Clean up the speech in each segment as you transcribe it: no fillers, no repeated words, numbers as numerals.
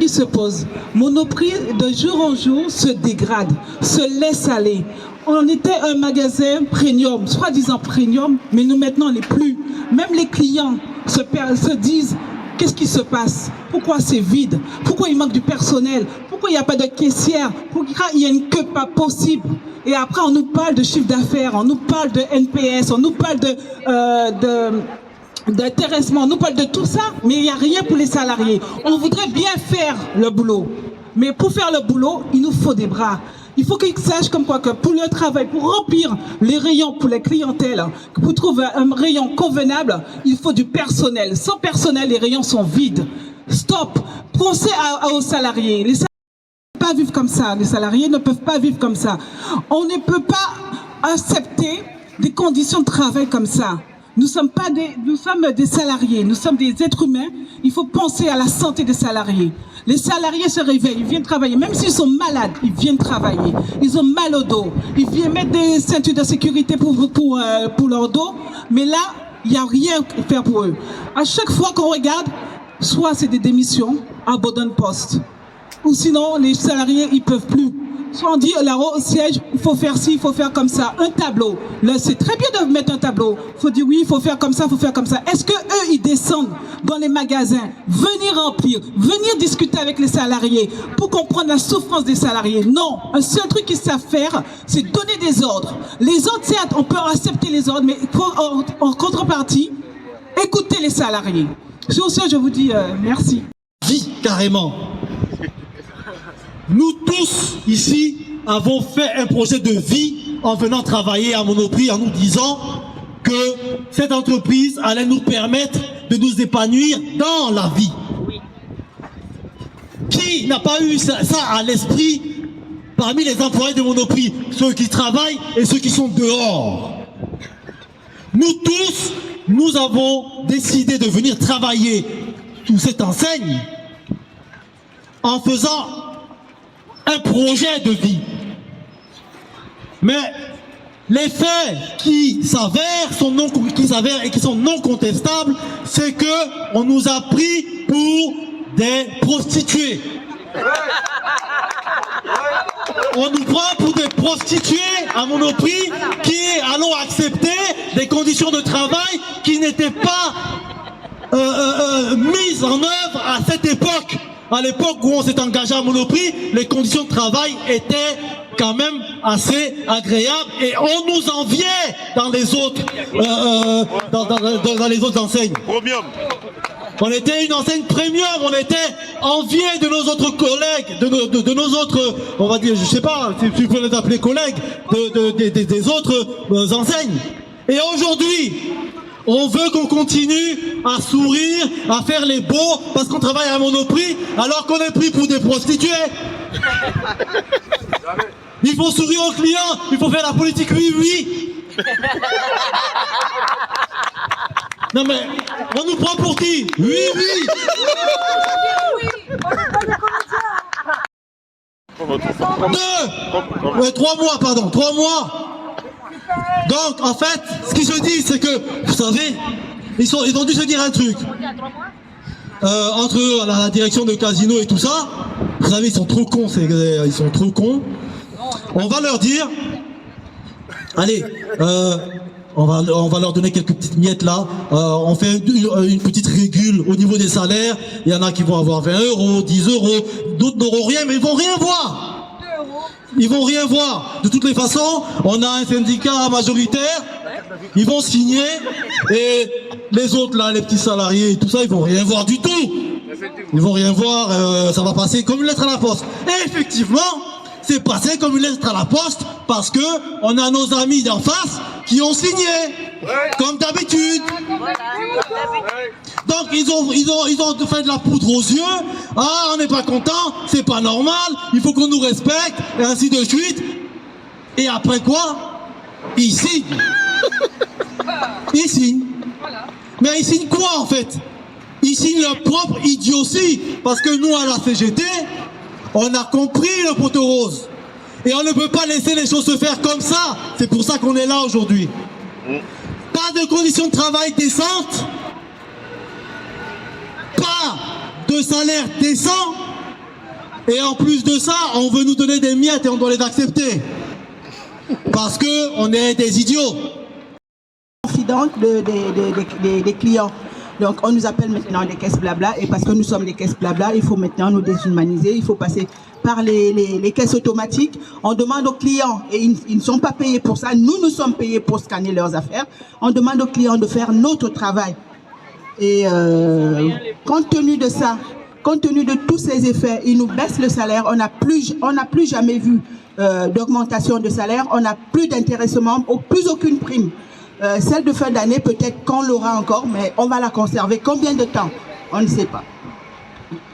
Il se pose. Monoprix, de jour en jour, se dégrade, se laisse aller. On était un magasin premium, soi-disant premium, mais nous maintenant on n'est plus. Même les clients se disent, qu'est-ce qui se passe? Pourquoi c'est vide? Pourquoi il manque du personnel? Pourquoi il n'y a pas de caissière? Pourquoi il y a une queue pas possible? Et après on nous parle de chiffre d'affaires, on nous parle de NPS, on nous parle d'intéressement, on nous parle de tout ça, mais il n'y a rien pour les salariés. On voudrait bien faire le boulot, mais pour faire le boulot, il nous faut des bras. Il faut qu'ils sachent comme quoi que pour le travail, pour remplir les rayons pour les clientèles, pour trouver un rayon convenable, il faut du personnel. Sans personnel, les rayons sont vides. Stop. Pensez aux salariés. Les salariés ne peuvent pas vivre comme ça. Les salariés ne peuvent pas vivre comme ça. On ne peut pas accepter des conditions de travail comme ça. Nous sommes des salariés, nous sommes des êtres humains. Il faut penser à la santé des salariés. Les salariés se réveillent, ils viennent travailler. Même s'ils sont malades, ils viennent travailler. Ils ont mal au dos. Ils viennent mettre des ceintures de sécurité pour leur dos. Mais là, il n'y a rien à faire pour eux. À chaque fois qu'on regarde, soit c'est des démissions, abandon de poste. Ou sinon, les salariés, ils ne peuvent plus. Soit on dit là-haut au siège, il faut faire ci, il faut faire comme ça, un tableau. Là, c'est très bien de mettre un tableau. Il faut dire oui, il faut faire comme ça, il faut faire comme ça. Est-ce que eux, ils descendent dans les magasins, venir remplir, venir discuter avec les salariés pour comprendre la souffrance des salariés? Non, un seul truc qu'ils savent faire, c'est donner des ordres. Les ordres, certes, on peut accepter les ordres, mais en contrepartie, écoutez les salariés. Sur ce, je vous dis merci. Vie, carrément. Nous tous, ici, avons fait un projet de vie en venant travailler à Monoprix, en nous disant que cette entreprise allait nous permettre de nous épanouir dans la vie. Qui n'a pas eu ça à l'esprit parmi les employés de Monoprix? Ceux qui travaillent et ceux qui sont dehors. Nous tous, nous avons décidé de venir travailler sous cette enseigne en faisant un projet de vie. Mais les faits qui s'avèrent et qui sont non contestables, c'est que on nous a pris pour des prostituées. On nous prend pour des prostituées à Monoprix qui allons accepter des conditions de travail qui n'étaient pas mises en œuvre à cette époque. À l'époque où on s'est engagé à Monoprix, les conditions de travail étaient quand même assez agréables et on nous enviait dans les autres, dans les autres enseignes. Premium. On était une enseigne premium, on était envié de nos autres collègues, de nos autres, on va dire, je sais pas si vous pouvez les appeler collègues, des autres enseignes. Et aujourd'hui, on veut qu'on continue à sourire, à faire les beaux, parce qu'on travaille à Monoprix, alors qu'on est pris pour des prostituées. Il faut sourire aux clients, il faut faire la politique oui. Non mais, on nous prend pour qui? Oui. 3 mois, pardon, 3 mois. Donc, en fait, ce qu'ils se disent, c'est que, vous savez, ils ont dû se dire un truc. Entre eux, la direction de Casino et tout ça, vous savez, ils sont trop cons, ils sont trop cons. On va leur dire, allez, on va leur donner quelques petites miettes là, on fait une petite régule au niveau des salaires, il y en a qui vont avoir 20 €, 10 €, d'autres n'auront rien, mais ils vont rien voir. Ils vont rien voir. De toutes les façons, on a un syndicat majoritaire, ils vont signer, et les autres là, les petits salariés et tout ça, ils vont rien voir du tout. Ils vont rien voir, ça va passer comme une lettre à la poste. Et effectivement, c'est passé comme une lettre à la poste, parce que on a nos amis d'en face qui ont signé, comme d'habitude. Donc ils ont fait de la poudre aux yeux. Ah, on n'est pas content, c'est pas normal, il faut qu'on nous respecte, et ainsi de suite. Et après quoi? Ils signent. Ils signent. Mais ils signent quoi en fait? Ils signent leur propre idiotie. Parce que nous à la CGT, on a compris le poteau rose. Et on ne peut pas laisser les choses se faire comme ça. C'est pour ça qu'on est là aujourd'hui. Pas de conditions de travail décentes, pas de salaire décent, Et en plus de ça, on veut nous donner des miettes et on doit les accepter. Parce qu'on est des idiots. Confidente des clients. Donc on nous appelle maintenant des caisses blabla, et parce que nous sommes des caisses blabla, il faut maintenant nous déshumaniser, il faut passer par les caisses automatiques. On demande aux clients, et ils ne sont pas payés pour ça, nous sommes payés pour scanner leurs affaires. On demande aux clients de faire notre travail. Et compte tenu de ça, compte tenu de tous ces effets, ils nous baissent le salaire. On n'a plus jamais vu d'augmentation de salaire, on n'a plus d'intéressement, plus aucune prime. Celle de fin d'année, peut-être qu'on l'aura encore, mais on va la conserver. Combien de temps? On ne sait pas.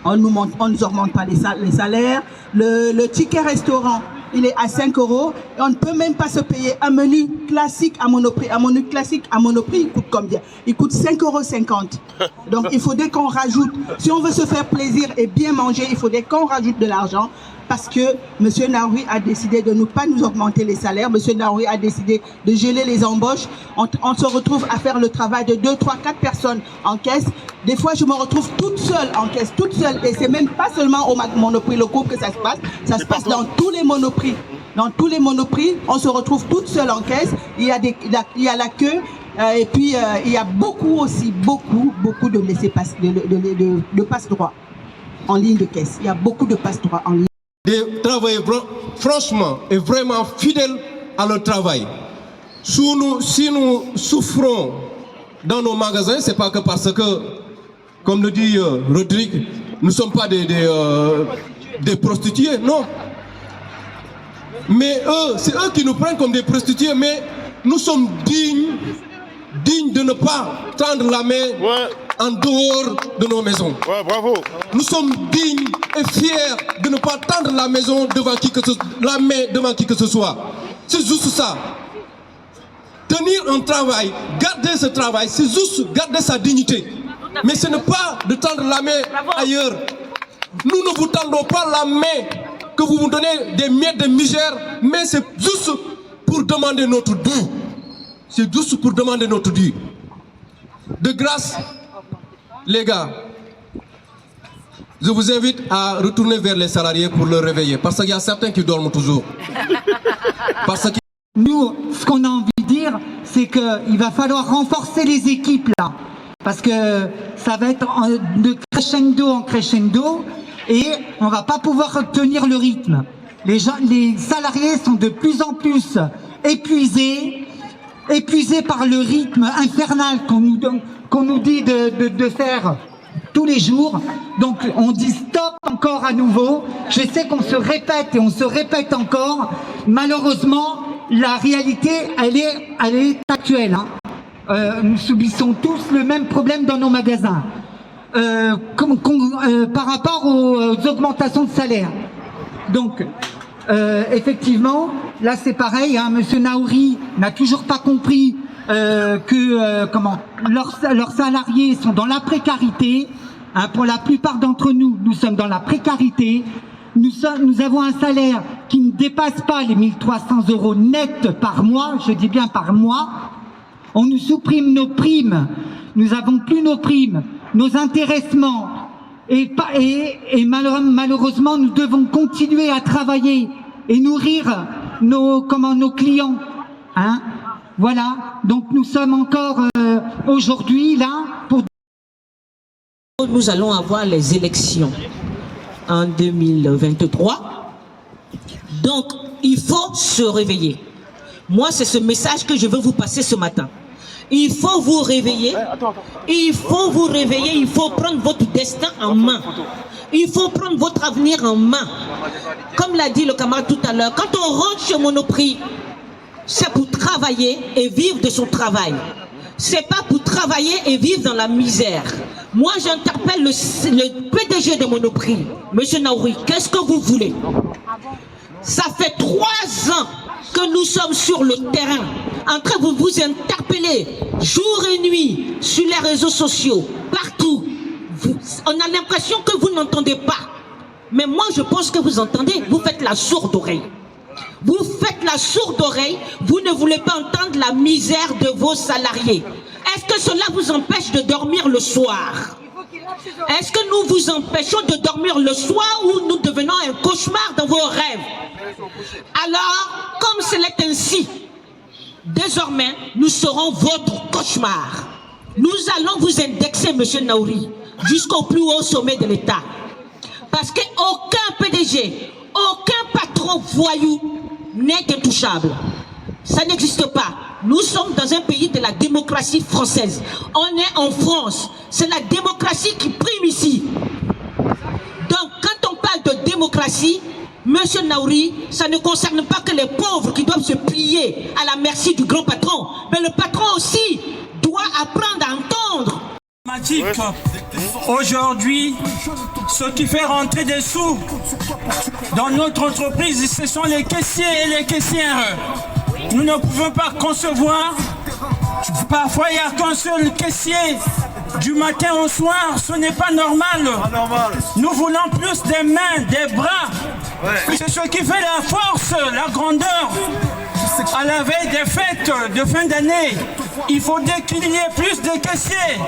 On nous augmente pas les salaires. Le ticket restaurant, il est à 5 €. Et on ne peut même pas se payer un menu classique à Monoprix. Un menu classique à Monoprix, il coûte combien? Il coûte 5,50 €. Donc il faudrait qu'on rajoute. Si on veut se faire plaisir et bien manger, il faudrait qu'on rajoute de l'argent. Parce que M. Naouri a décidé de ne pas nous augmenter les salaires. M. Naouri a décidé de geler les embauches. On se retrouve à faire le travail de 2, 3, 4 personnes en caisse. Des fois, je me retrouve toute seule en caisse, toute seule. Et c'est même pas seulement au Monoprix locaux que ça se passe. Ça se passe dans tous les Monoprix. Dans tous les Monoprix, on se retrouve toute seule en caisse. Il y a la queue. Et puis, il y a beaucoup de laissez-passer, de passe-droit en ligne de caisse. Il y a beaucoup de passe-droit en ligne. De travailler franchement et vraiment fidèles à leur travail. Si nous souffrons dans nos magasins, c'est pas que parce que, comme le dit Rodrigue, nous ne sommes pas des prostituées, non. Mais c'est eux qui nous prennent comme des prostituées, mais nous sommes dignes de ne pas tendre la main en dehors de nos maisons. Ouais, bravo. Nous sommes dignes et fiers de ne pas tendre la main devant qui que ce soit. C'est juste ça. Tenir un travail, garder ce travail, c'est juste garder sa dignité. Mais ce n'est pas de tendre la main ailleurs. Nous ne vous tendons pas la main que vous nous donnez des miettes de misère, mais c'est juste pour demander notre dû. C'est juste pour demander notre dû. De grâce, les gars, je vous invite à retourner vers les salariés pour les réveiller. Parce qu'il y a certains qui dorment toujours. Nous, ce qu'on a envie de dire, c'est qu'il va falloir renforcer les équipes là. Parce que ça va être de crescendo en crescendo et on va pas pouvoir tenir le rythme. Les salariés sont de plus en plus épuisés par le rythme infernal qu'on nous dit de faire tous les jours. Donc on dit stop encore à nouveau. Je sais qu'on se répète et on se répète encore. Malheureusement, la réalité, elle est actuelle. Nous subissons tous le même problème dans nos magasins. Par rapport aux augmentations de salaire. Donc, effectivement, là c'est pareil, hein, Monsieur Naouri n'a toujours pas compris que leurs salariés sont dans la précarité. Hein, pour la plupart d'entre nous, nous sommes dans la précarité. Nous avons un salaire qui ne dépasse pas les 1 300 € net par mois, je dis bien par mois. On nous supprime nos primes, nous n'avons plus nos primes, nos intéressements. Et malheureusement, nous devons continuer à travailler et nourrir nos clients. Hein, voilà, donc nous sommes encore aujourd'hui là pour... Nous allons avoir les élections en 2023. Donc, il faut se réveiller. Moi, c'est ce message que je veux vous passer ce matin. Il faut vous réveiller. Il faut vous réveiller. Il faut prendre votre destin en main. Il faut prendre votre avenir en main. Comme l'a dit le camarade tout à l'heure, quand on rentre chez Monoprix, c'est pour travailler et vivre de son travail. C'est pas pour travailler et vivre dans la misère. Moi, j'interpelle le PDG de Monoprix, Monsieur Naouri, qu'est-ce que vous voulez? Ça fait 3 ans que nous sommes sur le terrain, en train de vous interpeller, jour et nuit, sur les réseaux sociaux, partout. On a l'impression que vous n'entendez pas. Mais moi, je pense que vous entendez, vous faites la sourde oreille. Vous faites la sourde oreille, vous ne voulez pas entendre la misère de vos salariés. Est-ce que cela vous empêche de dormir le soir? Est-ce que nous vous empêchons de dormir le soir ou nous devenons un cauchemar dans vos rêves? Alors, comme c'est ainsi, désormais, nous serons votre cauchemar. Nous allons vous indexer, monsieur Naouri, jusqu'au plus haut sommet de l'État. Parce qu'aucun PDG, aucun patron voyou n'est intouchable. Ça n'existe pas. Nous sommes dans un pays de la démocratie française. On est en France. C'est la démocratie qui prime ici. Donc, quand on parle de démocratie, monsieur Naouri, ça ne concerne pas que les pauvres qui doivent se plier à la merci du grand patron. Mais le patron aussi doit apprendre à entendre. Aujourd'hui, ce qui fait rentrer des sous dans notre entreprise, ce sont les caissiers et les caissières. Nous ne pouvons pas concevoir, parfois il n'y a qu'un seul caissier du matin au soir, ce n'est pas normal. Nous voulons plus des mains, des bras. C'est ce qui fait la force, la grandeur. À la veille des fêtes de fin d'année, il faudrait qu'il y ait plus de caissiers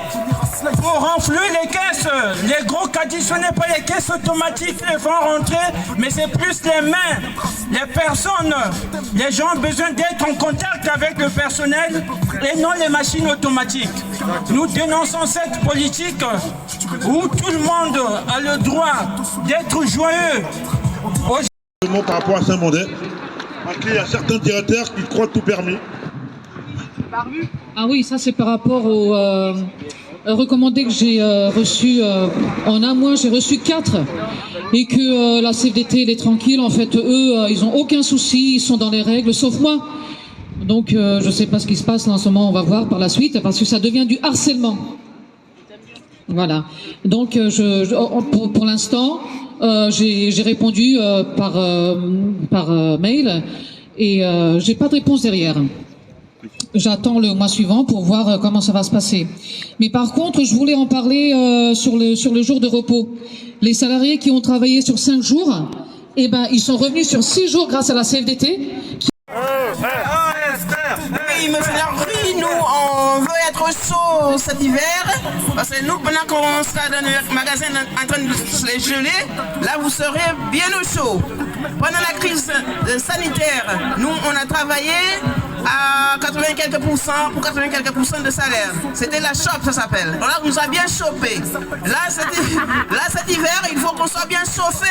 pour renflouer les caisses. Les gros caddies, ce n'est pas les caisses automatiques qui les font rentrer, mais c'est plus les mains, les personnes. Les gens ont besoin d'être en contact avec le personnel et non les machines automatiques. Nous dénonçons cette politique où tout le monde a le droit d'être joyeux. Par rapport à Saint-Mandé, parce qu'il y a certains directeurs qui croient tout permis. Ah oui, ça c'est par rapport aux recommandés que j'ai reçus. En un mois, j'ai reçu 4. Et que la CFDT, elle est tranquille. En fait, eux, ils n'ont aucun souci, ils sont dans les règles, sauf moi. Donc, je ne sais pas ce qui se passe là en ce moment, on va voir par la suite, parce que ça devient du harcèlement. Voilà. Donc, pour l'instant, j'ai répondu par mail et j'ai pas de réponse derrière. J'attends le mois suivant pour voir comment ça va se passer. Mais par contre, je voulais en parler sur le jour de repos. Les salariés qui ont travaillé sur 5 jours, eh ben, ils sont revenus sur 6 jours grâce à la CFDT. Oui, monsieur Naouri, nous, on veut être chaud cet hiver, parce que nous, pendant qu'on sera dans le magasin en train de se les geler, là, vous serez bien au chaud. Pendant la crise sanitaire, nous, on a travaillé à 80 quelques % pour 80 quelques % de salaire. C'était la chope, ça s'appelle. On nous a bien chopé. Là, cet hiver, il faut qu'on soit bien chauffé.